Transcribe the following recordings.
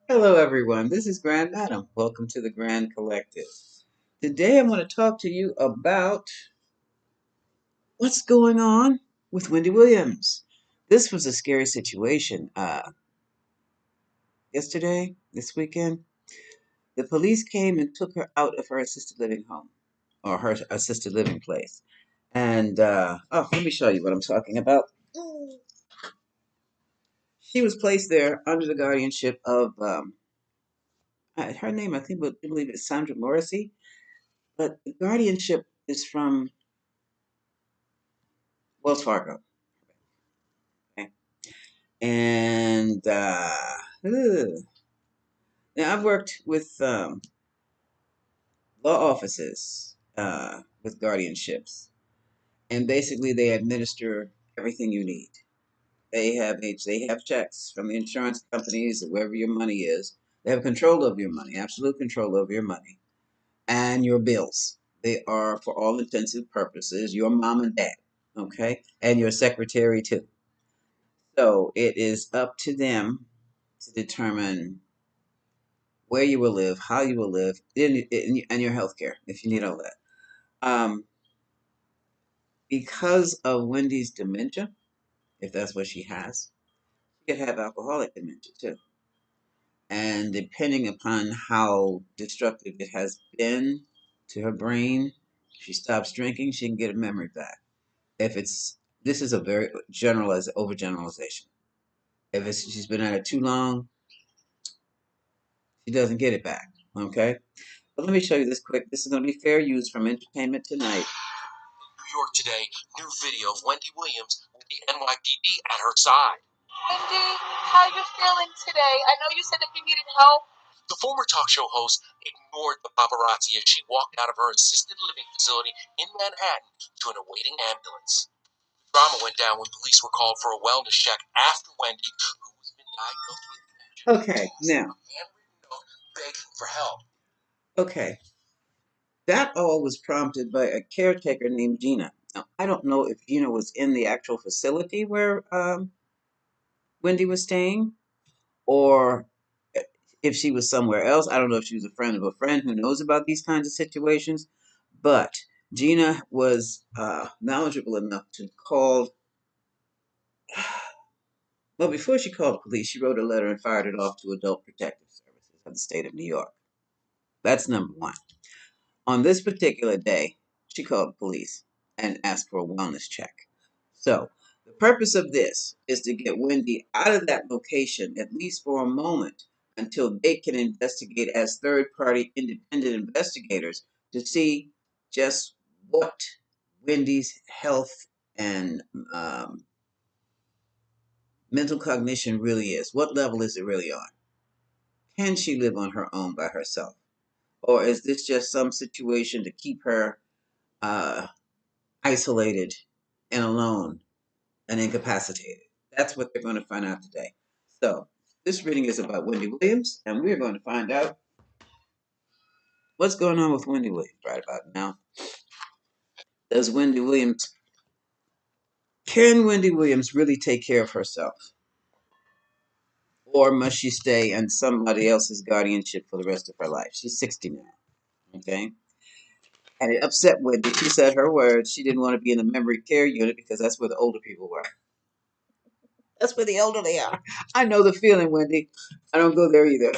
Hello, everyone. This is Grand Madam. Welcome to the Grand Collective. Today, I'm going to talk to you about what's going on with Wendy Williams. This was a scary situation. Yesterday, this weekend, the police came and took her out of her assisted living home or her assisted living place. And, let me show you what I'm talking about. She was placed there under the guardianship of, her name, I believe it's Sandra Morrissey, but the guardianship is from Wells Fargo. Okay. And now I've worked with law offices with guardianships, and basically they administer everything you need. They have checks from the insurance companies, wherever your money is. They have control of your money, absolute control over your money, and your bills. They are, for all intensive purposes, your mom and dad, okay, and your secretary too. So it is up to them to determine where you will live, how you will live, and your health care, if you need all that. Um, because of Wendy's dementia, if that's what she has, she could have alcoholic dementia too. And depending upon how destructive it has been to her brain, if she stops drinking, she can get her memory back. If it's This is a very generalized overgeneralization. If she's been at it too long, she doesn't get it back. Okay. But let me show you this quick. This is going to be fair use from Entertainment Tonight. New York today, new video of Wendy Williams with the NYPD at her side. Wendy, how you feeling today? I know you said that you needed help. The former talk show host ignored the paparazzi as she walked out of her assisted living facility in Manhattan to an awaiting ambulance. Drama went down when police were called for a wellness check after Wendy, who has been diagnosed with dementia, Okay, now, a handwritten note begging for help. okay, that all was prompted by a caretaker named Gina. Now, I don't know if Gina was in the actual facility where Wendy was staying, or if she was somewhere else. I don't know if she was a friend of a friend who knows about these kinds of situations. But Gina was knowledgeable enough to call. Well, before she called the police, she wrote a letter and fired it off to Adult Protective Services of the state of New York. That's number one. On this particular day, she called the police and asked for a wellness check. So, the purpose of this is to get Wendy out of that location, at least for a moment, until they can investigate as third party independent investigators to see just what Wendy's health and mental cognition really is. What level is it really on? Can she live on her own by herself? Or is this just some situation to keep her uh, isolated and alone and incapacitated? That's what they're going to find out today. So, this reading is about Wendy Williams, and we're going to find out what's going on with Wendy Williams right about now. Does Wendy Williams, can Wendy Williams really take care of herself? Or must she stay in somebody else's guardianship for the rest of her life? She's 60 now, okay? And it upset Wendy. She said her words. She didn't want to be in the memory care unit because that's where the older people were. That's where the older they are. I know the feeling, Wendy. I don't go there either.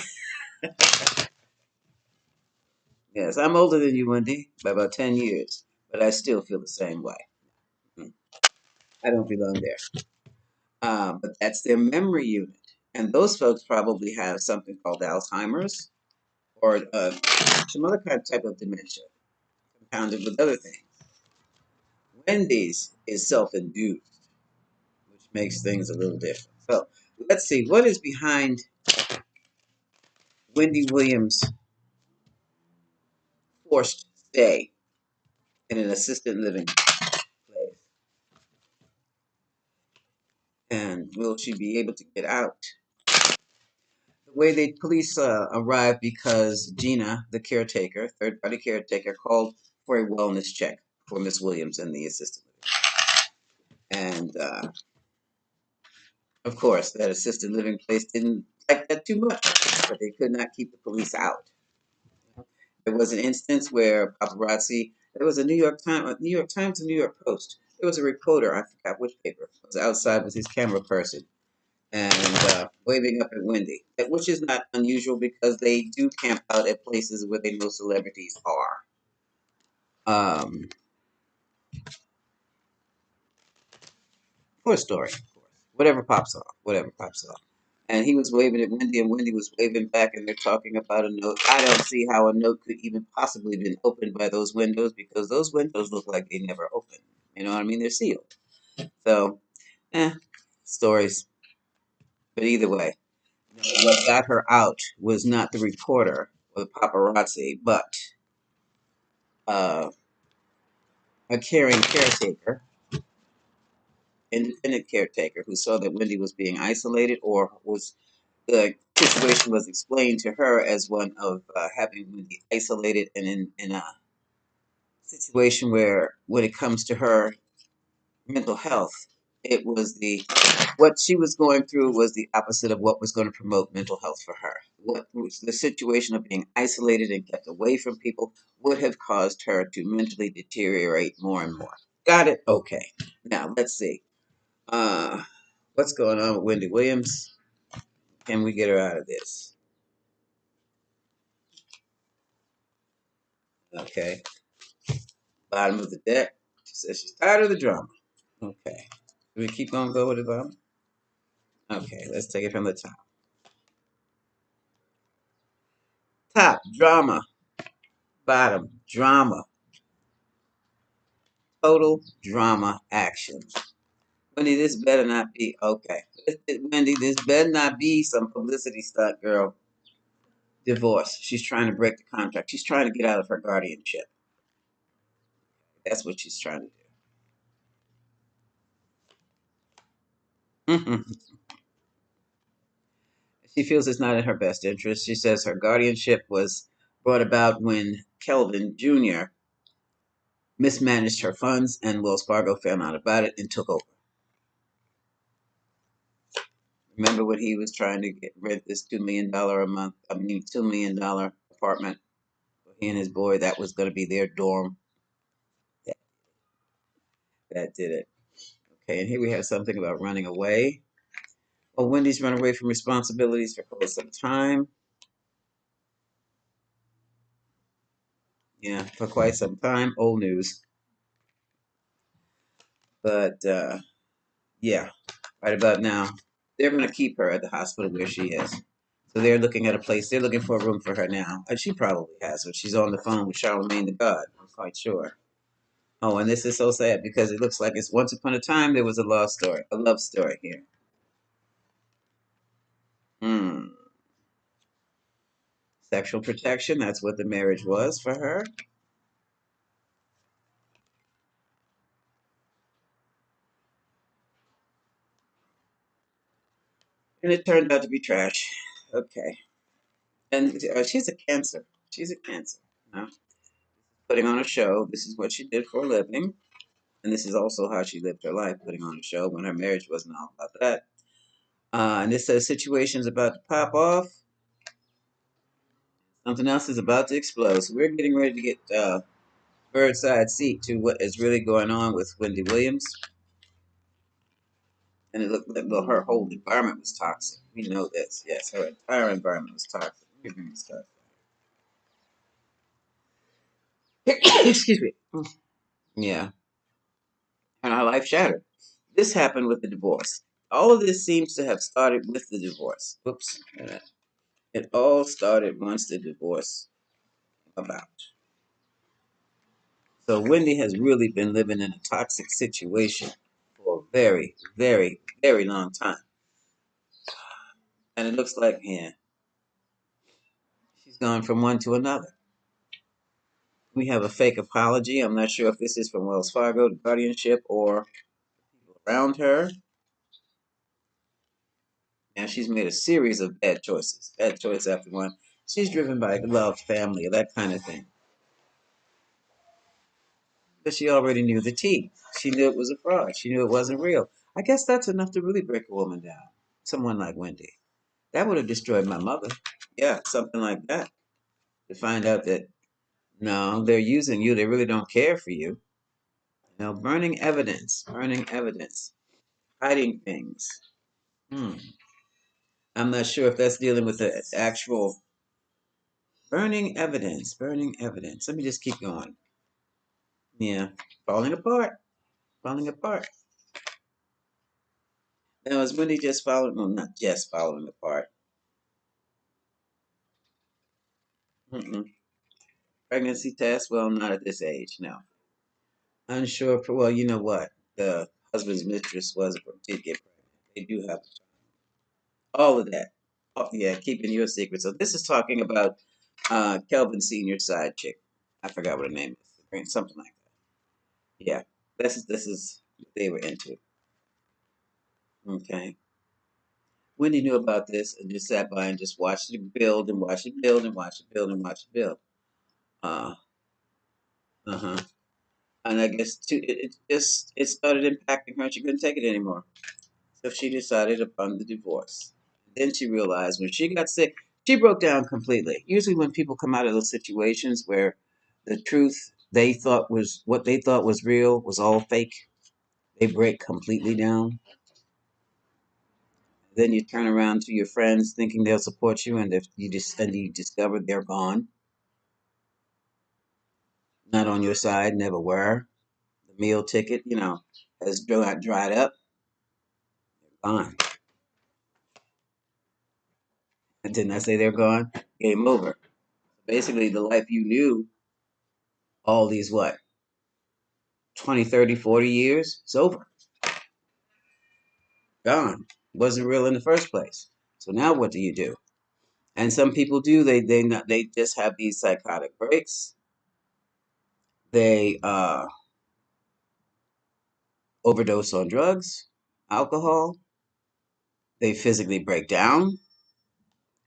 Yes, I'm older than you, Wendy, by about 10 years, but I still feel the same way. Mm, I don't belong there. But that's their memory unit. And those folks probably have something called Alzheimer's or some other kind of type of dementia, compounded with other things. Wendy's is self induced, which makes things a little different. So let's see what is behind Wendy Williams' forced stay in an assisted living place. And will she be able to get out? The way the police arrived because Gina, the caretaker, third party caretaker, called for a wellness check for Miss Williams in the assisted living. And of course, that assisted living place didn't like that too much. but they could not keep the police out. There was an instance where paparazzi. There was a New York Times, and New York Post. There was a reporter. I forgot which paper. Was outside with his camera person and waving up at Wendy, which is not unusual because they do camp out at places where they know celebrities are. For a story, of course. Whatever pops off. And he was waving at Wendy, and Wendy was waving back, and they're talking about a note. I don't see how a note could even possibly been opened by those windows because those windows look like they never opened. You know what I mean? They're sealed. So, stories. But either way, what got her out was not the reporter or the paparazzi, but uh, a caring caretaker, independent caretaker, who saw that Wendy was being isolated or was the situation was explained to her as one of having Wendy isolated and in a situation where, when it comes to her mental health, it was the what she was going through was the opposite of what was going to promote mental health for her. What was the situation of being isolated and kept away from people would have caused her to mentally deteriorate more and more. Got it? Okay. Now let's see. Uh, what's going on with Wendy Williams? Can we get her out of this? Okay. Bottom of the deck. She says she's tired of the drama. Okay. Do we keep on going with the bottom? Okay, let's take it from the top. Top, drama. Bottom, drama. Total drama action. Wendy, this better not be okay. Wendy, this better not be some publicity stunt, girl. Divorce. She's trying to break the contract. She's trying to get out of her guardianship. That's what she's trying to do. She feels it's not in her best interest. She says her guardianship was brought about when Kelvin Jr. mismanaged her funds, and Wells Fargo found out about it and took over. Remember when he was trying to rent this $2 million a month, $2 million apartment for he and his boy? That was going to be their dorm. That, that did it. Okay, and here we have something about running away. Oh, Wendy's run away from responsibilities for quite some time. Yeah, for quite some time. Old news. But yeah, right about now, they're going to keep her at the hospital where she is. So they're looking at a place. They're looking for a room for her now. And she probably has one. She's on the phone with Charlemagne the God. I'm quite sure. Oh, and this is so sad because it looks like it's once upon a time there was a love story here. Hmm. Sexual protection. That's what the marriage was for her. And it turned out to be trash. Okay. And she's a cancer. She's a cancer. You know? Putting on a show. This is what she did for a living. And this is also how she lived her life, putting on a show when her marriage wasn't all about that. And this says situation's about to pop off. Something else is about to explode. So we're getting ready to get bird's side seat to what is really going on with Wendy Williams. And it looked like well, her whole environment was toxic. We know this. Yes, her entire environment was toxic. Excuse me. Yeah. And her life shattered. This happened with the divorce. All of this seems to have started with the divorce. Oops. It all started once the divorce about. So Wendy has really been living in a toxic situation for a very, very, very long time. And it looks like, yeah, she's gone from one to another. We have a fake apology. I'm not sure if this is from Wells Fargo, the Guardianship, or people around her. And she's made a series of bad choices, bad choice after one. She's driven by love, family, that kind of thing. But she already knew the tea. She knew it was a fraud. She knew it wasn't real. I guess that's enough to really break a woman down. Someone like Wendy. That would have destroyed my mother. Yeah, something like that. To find out that no, they're using you. They really don't care for you. Now, burning evidence, hiding things. Hmm. I'm not sure if that's dealing with the actual burning evidence. Burning evidence. Let me just keep going. Yeah, falling apart. Falling apart. Now, is Wendy just falling? Well, not just falling apart. Mm-mm. Pregnancy test? Well, not at this age. No. Unsure. Well, you know what? The husband's mistress did get pregnant. They do have all of that. Oh, yeah, keeping your secret. So this is talking about Kelvin Senior's side chick. I forgot what her name is. Something like that. Yeah, this is what they were into. Okay. Wendy knew about this and just sat by and just watched it build and watch it build and watch it build and watch it build. Uh, uh-huh. And I guess it started impacting her. She couldn't take it anymore. So she decided upon the divorce. Then she realized when she got sick, she broke down completely. Usually, when people come out of those situations where the truth they thought was what they thought was real was all fake, they break completely down. Then you turn around to your friends thinking they'll support you, and if you discover they're gone, not on your side, never were. The meal ticket, has dried up, gone. And didn't I say they're gone? Game over. Basically, the life you knew all these, what, 20, 30, 40 years, it's over. Gone. Wasn't real in the first place. So now what do you do? And some people do, they just have these psychotic breaks. They overdose on drugs, alcohol. They physically break down,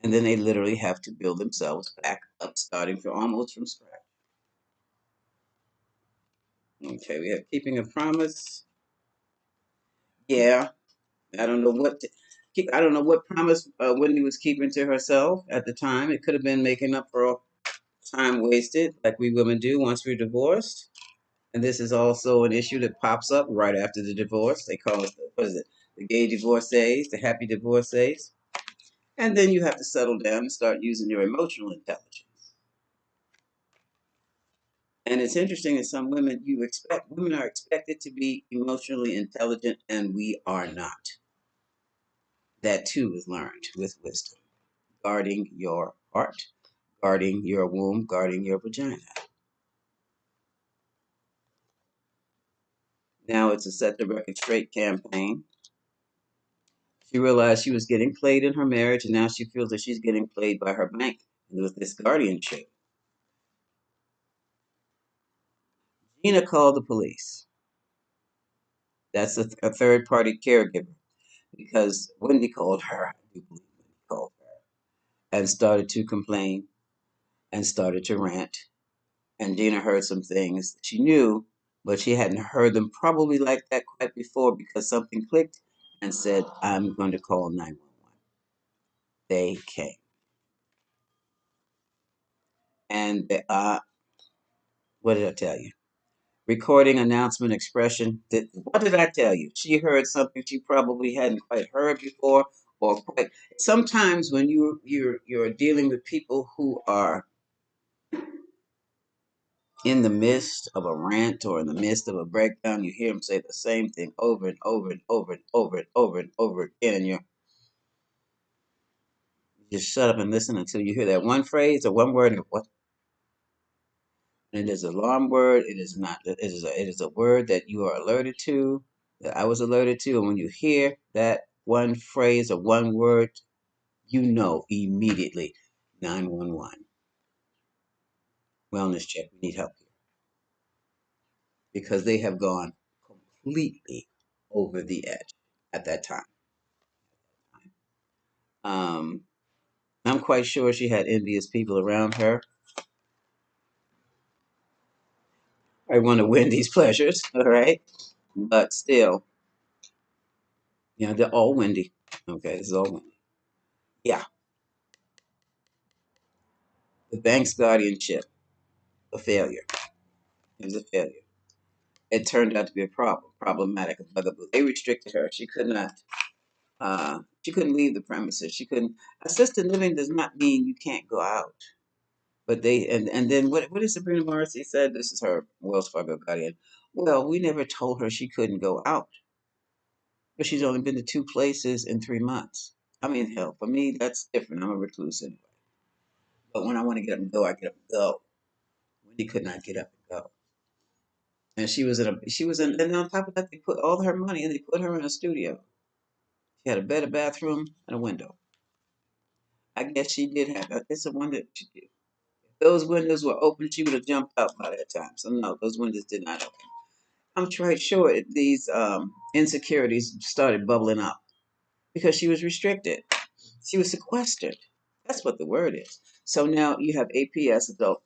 and then they literally have to build themselves back up, starting from almost from scratch. Okay, we have keeping a promise. Yeah, I don't know what to, I don't know what promise Wendy was keeping to herself at the time. It could have been making up for all time wasted, like we women do once we're divorced. And this is also an issue that pops up right after the divorce. They call it what is it? The gay divorcees, the happy divorcees. And then you have to settle down and start using your emotional intelligence. And it's interesting that some women are expected to be emotionally intelligent, and we are not. That too is learned with wisdom. Guarding your heart, guarding your womb, guarding your vagina. Now it's a set the record straight campaign. She realized she was getting played in her marriage, and now she feels that she's getting played by her bank with this guardianship. Gina called the police. That's a third party caregiver because Wendy called her. I do believe Wendy called her and started to complain and started to rant. And Gina heard some things she knew, but she hadn't heard them probably like that quite before because something clicked and said, I'm going to call 911. They came. And what did I tell you? Recording, announcement, expression. What did I tell you? She heard something she probably hadn't quite heard before, or quite. Sometimes when you're dealing with people who are in the midst of a rant or in the midst of a breakdown, you hear them say the same thing over and over and over and over and over and over again, and you just shut up and listen until you hear that one phrase or one word. And what? And it is an alarm word. It is not. It is a word that you are alerted to. That I was alerted to, and when you hear that one phrase or one word, you know immediately 911 wellness check. We need help here because they have gone completely over the edge at that time. Um, I'm quite sure she had envious people around her. I one of Wendy's pleasures, all right, but still, they're all Wendy. Okay, this is all Wendy. Yeah, The bank's guardianship, a failure. It was a failure. It turned out to be a problematic, a bugaboo. They restricted her. She could not. She couldn't leave the premises. She couldn't. Assisted living does not mean you can't go out. But they and then what is Sabrina Morrissey said? This is her Wells Fargo guardian. Well, we never told her she couldn't go out, but she's only been to two places in 3 months. I mean, hell, for me that's different. I'm a recluse anyway. But when I want to get up and go, I get up and go. Wendy could not get up and go, and she was in, and on top of that, they put all her money and they put her in a studio. She had a bed, a bathroom, and a window. I guess she did have. It's a wonder she did. If those windows were open, she would have jumped out by that time. So no, those windows did not open. I'm quite sure these insecurities started bubbling up because she was restricted. She was sequestered. That's what the word is. So now you have APS, Adult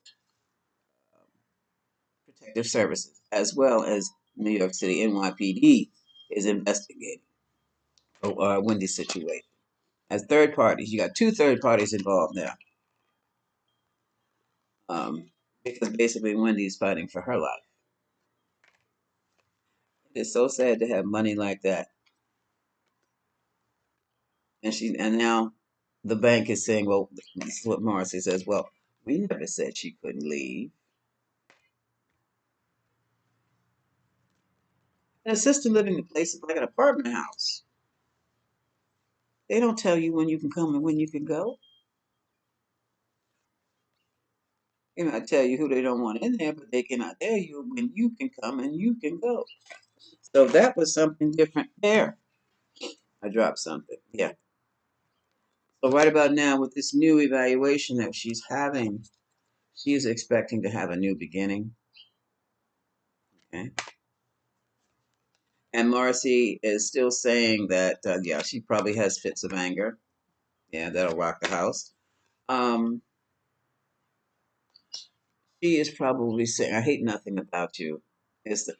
Protective Services, as well as New York City NYPD is investigating Wendy's situation. As third parties, you got two third parties involved now, because basically Wendy's fighting for her life. It's so sad to have money like that, and now the bank is saying, well, this is what Morrissey says. Well, we never said she couldn't leave. An assisted living place is like an apartment house. They don't tell you when you can come and when you can go. They might tell you who they don't want in there, but they cannot tell you when you can come and you can go. So that was something different there. I dropped something. Yeah. So right about now, with this new evaluation that she's having, she is expecting to have a new beginning. Okay. And Marcy is still saying that, yeah, she probably has fits of anger. Yeah, that'll rock the house. Um, she is probably saying, I hate nothing about you. Is the,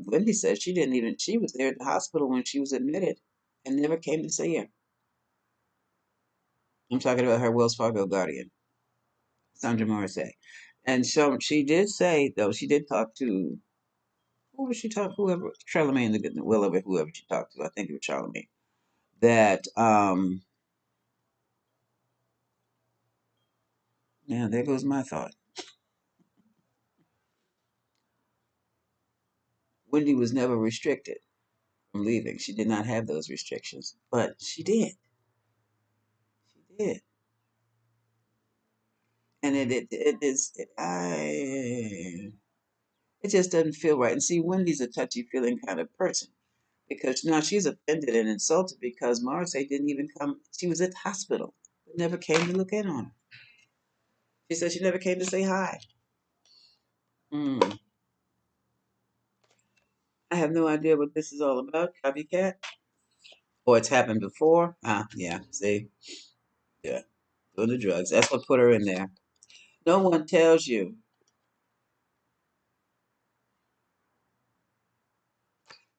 Wendy said she didn't even, she was there at the hospital when she was admitted and never came to see her. I'm talking about her Wells Fargo guardian, Sandra Morrissey. And so she did say, though, she did talk to, who was she talking, whoever, Charlemagne, whoever she talked to, I think it was Charlemagne, that, yeah, there goes my thought. Wendy was never restricted from leaving. She did not have those restrictions, but she did. She did. And it just doesn't feel right. And see, Wendy's a touchy feeling kind of person because now she's offended and insulted because Marcy didn't even come. She was at the hospital, but never came to look in on her. She said she never came to say hi. Mm. I have no idea what this is all about, copycat, or it's happened before. Ah, yeah. See, yeah, doing the drugs. That's what put her in there. No one tells you.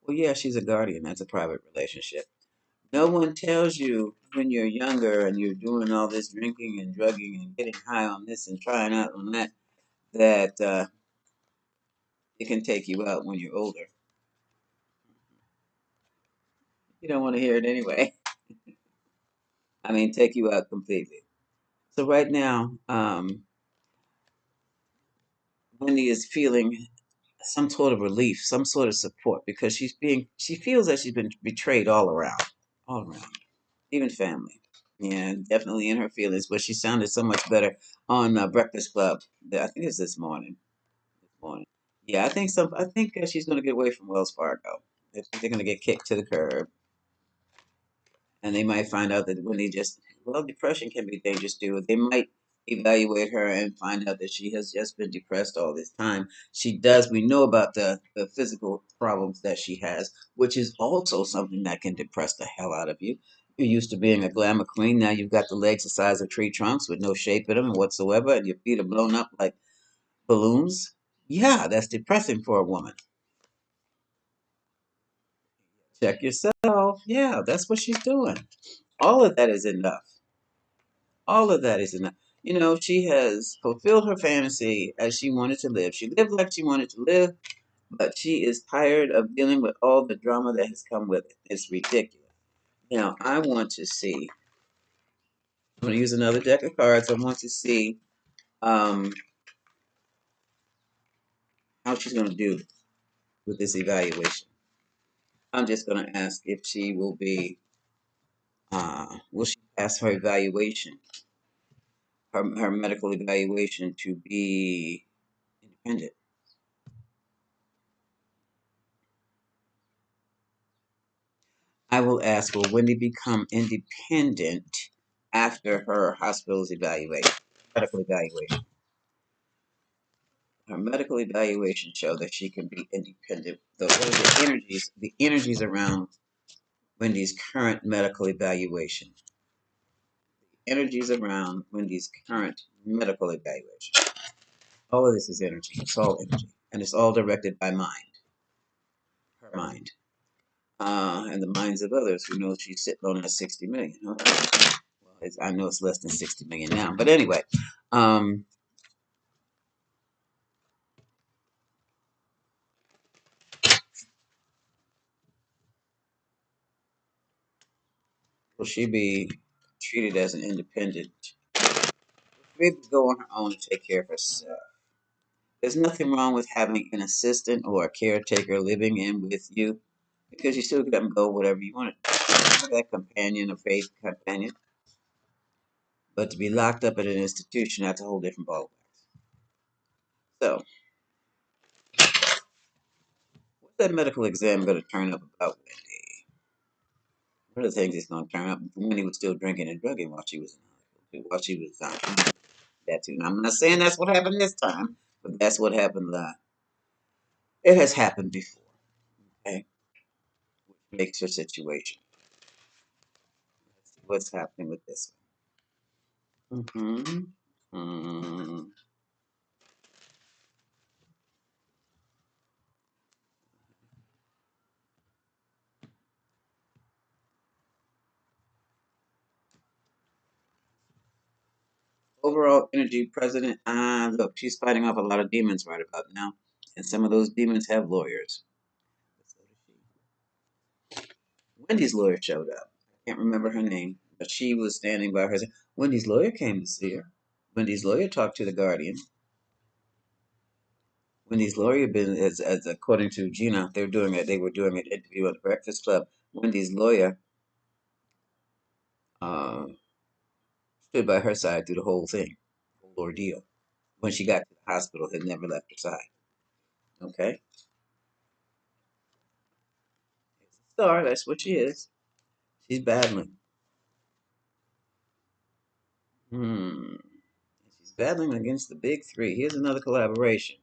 Well, yeah, she's a guardian. That's a private relationship. No one tells you when you're younger and you're doing all this drinking and drugging and getting high on this and trying out on that, that it can take you out when you're older. You don't want to hear it anyway. I mean, take you out completely. So right now, Wendy is feeling some sort of relief, some sort of support because she feels that she's been betrayed all around, even family. Yeah, definitely in her feelings, but she sounded so much better on Breakfast Club. I think it's this morning. Yeah, I think some. I think she's going to get away from Wells Fargo. I think they're going to get kicked to the curb, and they might find out that when they just well, depression can be dangerous too. They might evaluate her and find out that she has just been depressed all this time. She does. We know about the physical problems that she has, which is also something that can depress the hell out of you. You're used to being a glamour queen. Now you've got the legs the size of tree trunks with no shape in them whatsoever, and your feet are blown up like balloons. Yeah, that's depressing for a woman. Check yourself. Yeah, that's what she's doing. All of that is enough. All of that is enough. You know, she has fulfilled her fantasy as she wanted to live. She lived like she wanted to live, but she is tired of dealing with all the drama that has come with it. It's ridiculous. Now, I want to see, I'm going to use another deck of cards. I want to see um, how she's going to do with this evaluation. I'm just going to ask if she will she pass her evaluation, her medical evaluation to be independent. I will ask, will Wendy become independent after her hospital's evaluation, medical evaluation? Her medical evaluation show that she can be independent. What are the energies? The energies around Wendy's current medical evaluation. Energies around Wendy's current medical evaluation. All of this is energy. It's all energy, and it's all directed by mind, her mind, and the minds of others who know she's sitting on that 60 million. Okay. Well, I know it's less than 60 million now, but anyway, um, will she be treated as an independent? Be able to go on her own and take care of herself. There's nothing wrong with having an assistant or a caretaker living in with you because you still can go whatever you want to do. That companion, a faith companion. But to be locked up at an institution, that's a whole different ballgame. So, what's that medical exam going to turn up about Wendy? One of the things it's going to turn up, Wendy was still drinking and drugging while she was in hospital, while she was that too. Now, I'm not saying that's what happened this time, but that's what happened. It has happened before, okay? Which makes your situation. Let's see what's happening with this one. Overall energy president. Look, she's fighting off a lot of demons right about now, and some of those demons have lawyers. Wendy's lawyer showed up. I can't remember her name, but she was standing by her. Wendy's lawyer came to see her. Wendy's lawyer talked to the Guardian. Wendy's lawyer been as according to Gina, they were doing an interview at the Breakfast Club. Wendy's lawyer uh, stood by her side through the whole thing, whole ordeal. When she got to the hospital, had never left her side. Okay, it's a star. That's what she is. She's battling. Hmm. She's battling against the big three. Here's another collaboration.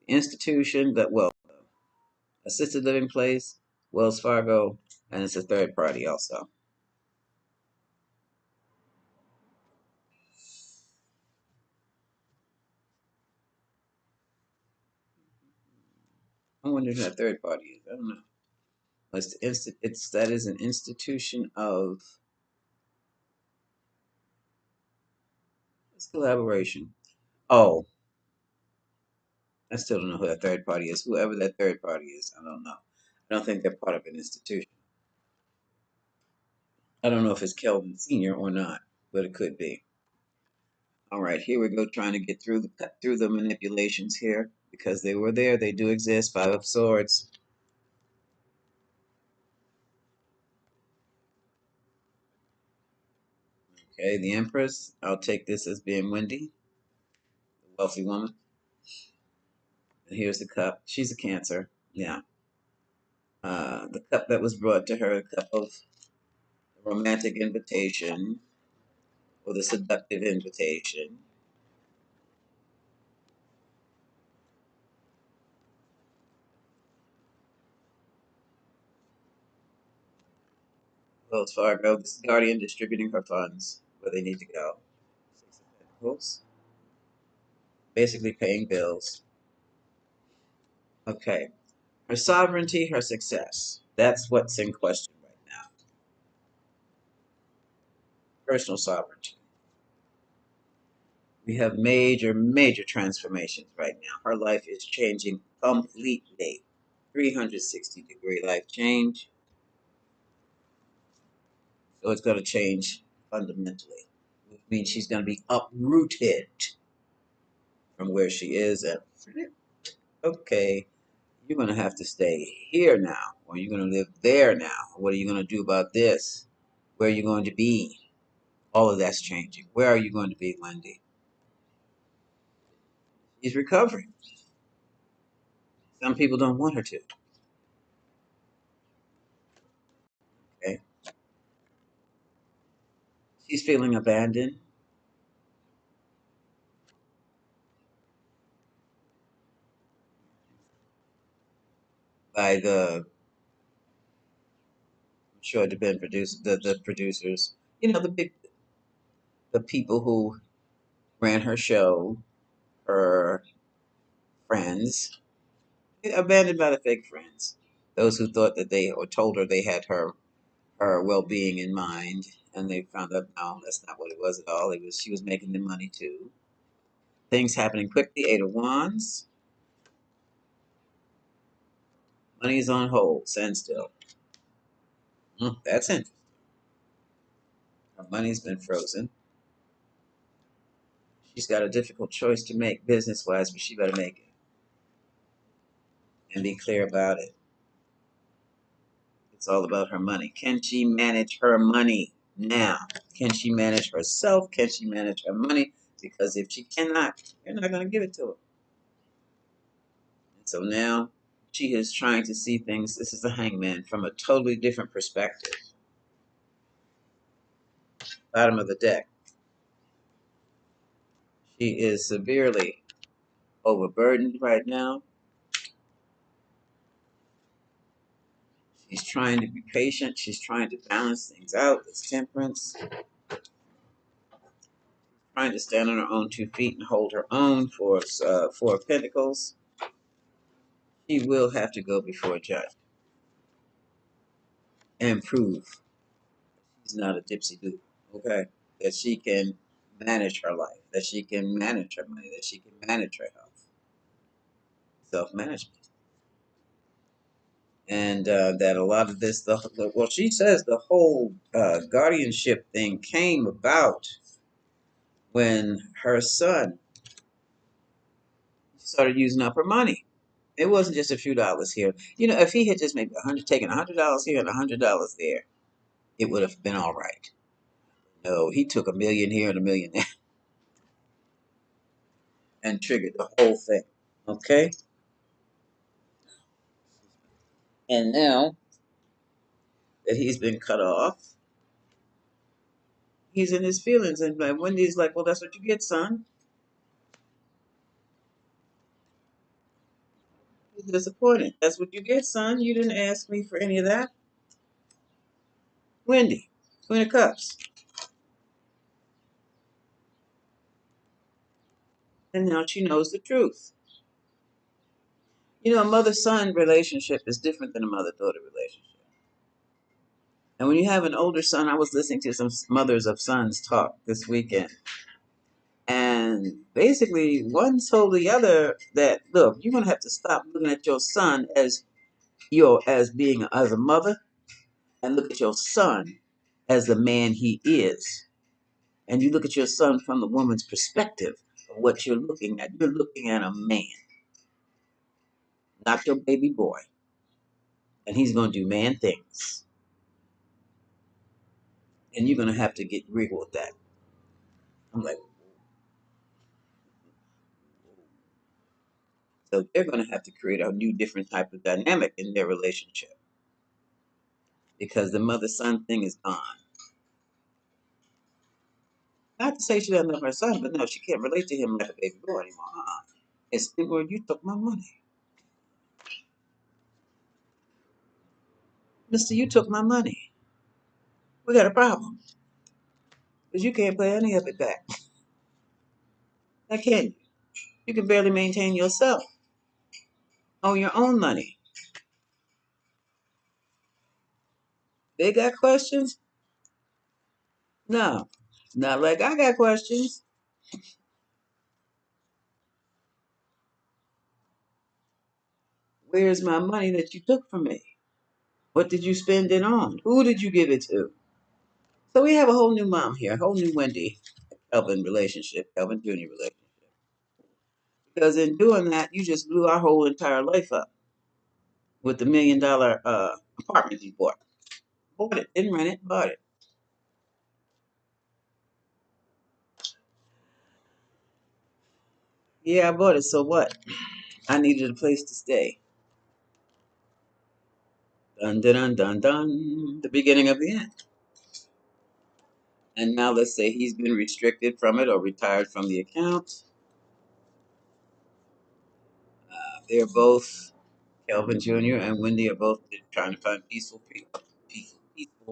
The institution that assisted living place, Wells Fargo, and it's a third party also. I wonder who that third party is. I don't know. It's that is an institution of this collaboration. Oh, I still don't know who that third party is. Whoever that third party is, I don't know. I don't think they're part of an institution. I don't know if it's Kelvin Senior or not, but it could be. All right, here we go, trying to get through cut through the manipulations here because they were there. They do exist. Five of Swords. Okay, the Empress. I'll take this as being Wendy, the wealthy woman. And here's the cup. She's a Cancer. Yeah. The cup that was brought to her, a cup of romantic invitation or the seductive invitation. Wells Fargo, this is Guardian distributing her funds where they need to go. Six of Pentacles, basically paying bills. Okay. Her sovereignty, her success. That's what's in question right now. Personal sovereignty. We have major, major transformations right now. Her life is changing completely. 360-degree life change. So it's going to change fundamentally, which means she's going to be uprooted from where she is and okay, you're going to have to stay here now, or you're going to live there now. What are you going to do about this? Where are you going to be? All of that's changing. Where are you going to be, Wendy? She's recovering. Some people don't want her to. Okay, she's feeling abandoned by the, I'm sure the been produce the producers. You know, the people who ran her show, her friends, abandoned by the fake friends. Those who thought that they or told her they had her well-being in mind, and they found out no, that's not what it was at all. It was she was making them money too. Things happening quickly. Eight of Wands. Money is on hold. Stand still. That's interesting. Her money's been frozen. She's got a difficult choice to make business-wise, but she better make it and be clear about it. It's all about her money. Can she manage her money now? Can she manage herself? Can she manage her money? Because if she cannot, you're not going to give it to her. And so now she is trying to see things. This is the Hangman from a totally different perspective. Bottom of the deck. She is severely overburdened right now. She's trying to be patient. She's trying to balance things out. This temperance. Trying to stand on her own 2 feet and hold her own for Four of Pentacles. She will have to go before a judge and prove she's not a dipsy dude, okay? That she can manage her life, that she can manage her money, that she can manage her health, self-management. And that a lot of this, well, she says the whole guardianship thing came about when her son started using up her money. It wasn't just a few dollars here. You know, if he had just maybe taken $100 here and $100 there, it would have been all right. No, he took a million here and a million there and triggered the whole thing. Okay? And now that he's been cut off, he's in his feelings. And Wendy's like, well, that's what you get, son. He's disappointed. That's what you get, son. You didn't ask me for any of that. Wendy, Queen of Cups. And now she knows the truth. You know, a mother-son relationship is different than a mother-daughter relationship. And when you have an older son, I was listening to some mothers of sons talk this weekend. And basically, one told the other that, look, you're going to have to stop looking at your son as being as a mother, and look at your son as the man he is. And you look at your son from the woman's perspective of what you're looking at. You're looking at a man, not your baby boy. And he's going to do man things. And you're going to have to get real with that. I'm like, so they're going to have to create a new, different type of dynamic in their relationship because the mother-son thing is gone. Not to say she doesn't love her son, but no, she can't relate to him like a baby boy anymore. It's the word, you took my money. Mister, you took my money. We got a problem. Because you can't pay any of it back. How can you? You can barely maintain yourself on your own money. They got questions? No. Not like I got questions. Where's my money that you took from me? What did you spend it on? Who did you give it to? So we have a whole new mom here, a whole new Wendy Kelvin relationship, Kelvin Jr. relationship. Because in doing that, you just blew our whole entire life up with the $1 million apartment you bought. Bought it, didn't rent it, bought it. Yeah, I bought it, so what? I needed a place to stay. Dun dun dun dun dun. The beginning of the end. And now let's say he's been restricted from it or retired from the account. They're both, Kelvin Jr. and Wendy are both trying to find peaceful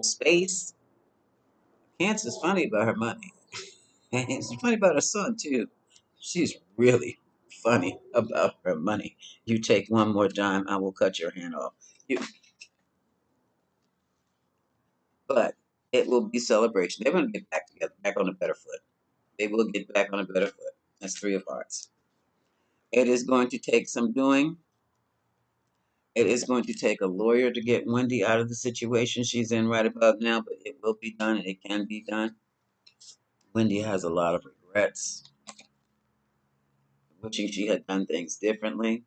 space. Cancer's funny about her money. And it's funny about her son, too. She's really funny about her money. You take one more dime, I will cut your hand off. You, but it will be celebration. They're going to get back together, back on a better foot. They will get back on a better foot. That's three of hearts. It is going to take some doing. It is going to take a lawyer to get Wendy out of the situation she's in right about now, but it will be done and it can be done. Wendy has a lot of regrets, wishing she had done things differently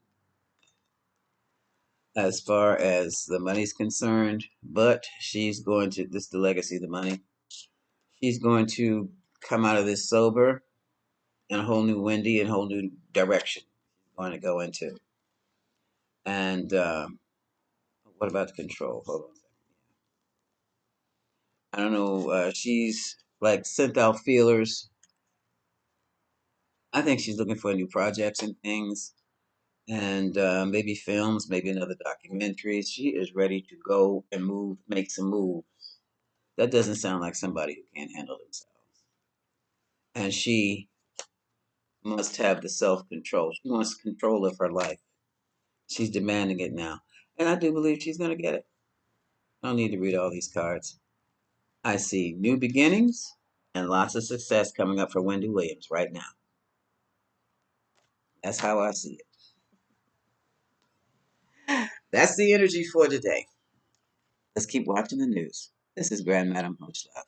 as far as the money's concerned, but she's going to, this is the legacy of the money. She's going to come out of this sober in a whole new Wendy and a whole new direction she's going to go into. And what about the control? Hold on a second. I don't know. She's like sent out feelers. I think she's looking for new projects and things, and maybe films, maybe another documentary. She is ready to go and move, make some moves. That doesn't sound like somebody who can't handle themselves. And she must have the self control. She wants control of her life. She's demanding it now. And I do believe she's going to get it. I don't need to read all these cards. I see new beginnings and lots of success coming up for Wendy Williams right now. That's how I see it. That's the energy for today. Let's keep watching the news. This is Grand Madam Much Love.